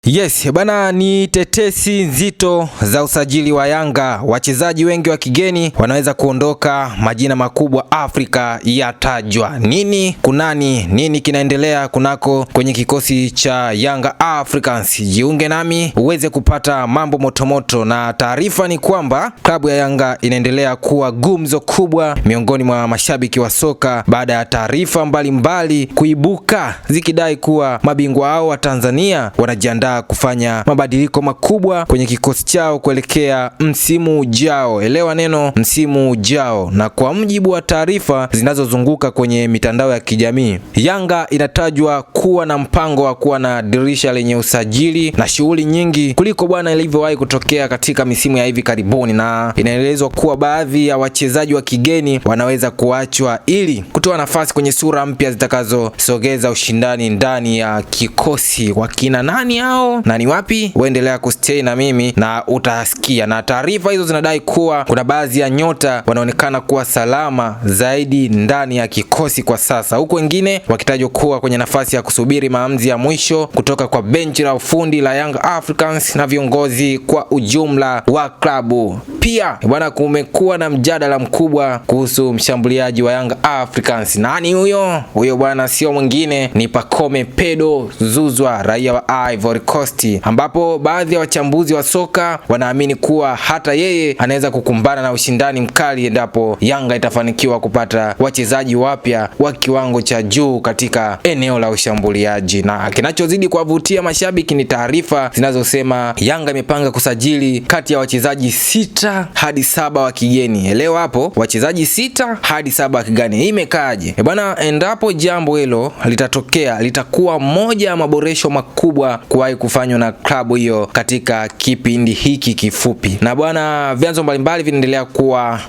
Yes, bana, ni tetesi nzito za usajili wa Yanga. Wachezaji wengi wa kigeni wanaweza kuondoka, majina makubwa Afrika yatajwa. Nini kinaendelea kunako kwenye kikosi cha Yanga Africans? Jiunge nami uweze kupata mambo motomoto, na taarifa ni kwamba klabu ya Yanga inaendelea kuwa gumzo kubwa miongoni mwa mashabiki wa soka baada ya taarifa mbalimbali kuibuka zikidai kuwa mabingwa hao wa Tanzania wanajiandaa kufanya mabadiliko makubwa kwenye kikosi chao kuelekea msimu ujao. Elewa neno msimu ujao. Na kwa mjibu wa taarifa zinazozunguka kwenye mitandao ya kijamii, Yanga inatajwa kuwa na mpango wa kuwa na dirisha lenye usajili na shughuli nyingi kuliko bwana ilivyowahi kutokea katika misimu ya hivi karibuni, na inaelezwa kuwa baadhi ya wachezaji wa kigeni wanaweza kuachwa ili kutoa nafasi kwenye sura mpya zitakazosogeza ushindani ndani ya kikosi. Wakina nani hao na ni wapi? Uendelea kustay na mimi na utasikia. Na taarifa hizo zinadai kuwa kuna baadhi ya nyota wanaonekana kuwa salama zaidi ndani ya kikosi kwa sasa, huku wengine wakitajwa kuwa kwenye nafasi ya kusubiri maamuzi ya mwisho kutoka kwa benchi la ufundi la Young Africans na viongozi kwa ujumla wa klabu. Pia bwana, kumekuwa na mjadala mkubwa kuhusu mshambuliaji wa Young Africans. Nani huyo? Huyo bwana sio mwingine ni Pacome Pedro Zouzoua, raia wa Ivory Coast, ambapo baadhi ya wachambuzi wa soka wanaamini kuwa hata yeye anaweza kukumbana na ushindani mkali endapo Yanga itafanikiwa kupata wachezaji wapya wa kiwango cha juu katika eneo la ushambuliaji. Na kinachozidi kuwavutia mashabiki ni taarifa zinazosema Yanga imepanga kusajili kati ya wachezaji 6 hadi 7 wa kigeni. Elewa hapo, wachezaji 6 hadi 7 wa kigeni. Hii imekaaje? Bwana, endapo jambo hilo litatokea, litakuwa moja ya maboresho makubwa kuwahi kufanywa na klabu hiyo katika kipindi hiki kifupi. Na bwana, vyanzo mbalimbali vinaendelea kuwa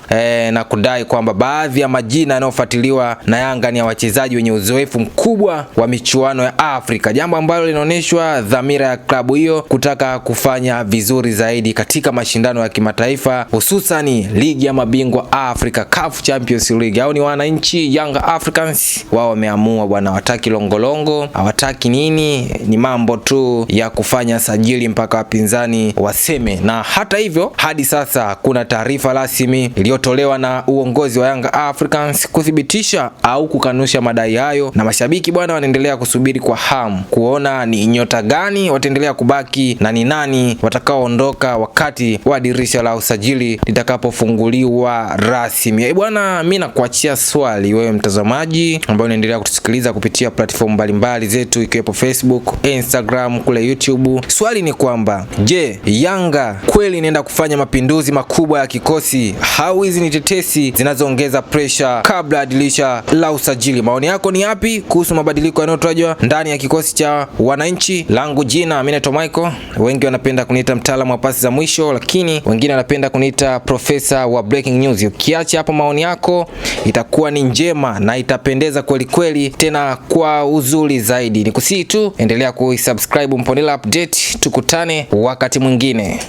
na kudai kwamba baadhi ya majina yanayofuatiliwa na Yanga ni ya wachezaji wenye uzoefu mkubwa wa michuano ya Afrika, jambo ambalo linaonyeshwa dhamira ya klabu hiyo kutaka kufanya vizuri zaidi katika mashindano ya kimataifa, hususani ligi ya mabingwa Afrika, CAF Champions League. Hao ni wananchi Young Africans, wao wameamua bwana, hawataki longolongo, hawataki nini, ni mambo tu ya kufanya sajili mpaka wapinzani waseme. Na hata hivyo, hadi sasa kuna taarifa rasmi iliyotolewa na uongozi wa Young Africans kuthibitisha au kukanusha madai hayo, na mashabiki bwana wanaendelea kusubiri kwa hamu kuona ni nyota gani wataendelea kubaki na ni nani watakaoondoka wakati wa dirisha la usajili litakapofunguliwa rasmi. Bwana, mimi nakuachia swali wewe mtazamaji ambaye unaendelea kutusikiliza kupitia platform mbalimbali zetu ikiwepo Facebook, Instagram, kule YouTube. Swali ni kwamba, je, Yanga kweli inaenda kufanya mapinduzi makubwa ya kikosi? Au hizi ni tetesi zinazoongeza pressure kabla ya dirisha la usajili? Maoni yako ni yapi kuhusu mabadiliko yanayotajwa ndani ya kikosi cha wananchi? Langu jina mimi naitwa Michael. Wengi wanapenda kuniita mtaalamu wa pasi za mwisho, lakini wengine wanapenda kuniita profesa wa breaking news. Ukiacha hapo maoni yako itakuwa ni njema na itapendeza kweli kweli, tena kwa uzuri zaidi. Nikusii tu endelea kusubscribe Mponela Update, tukutane wakati mwingine.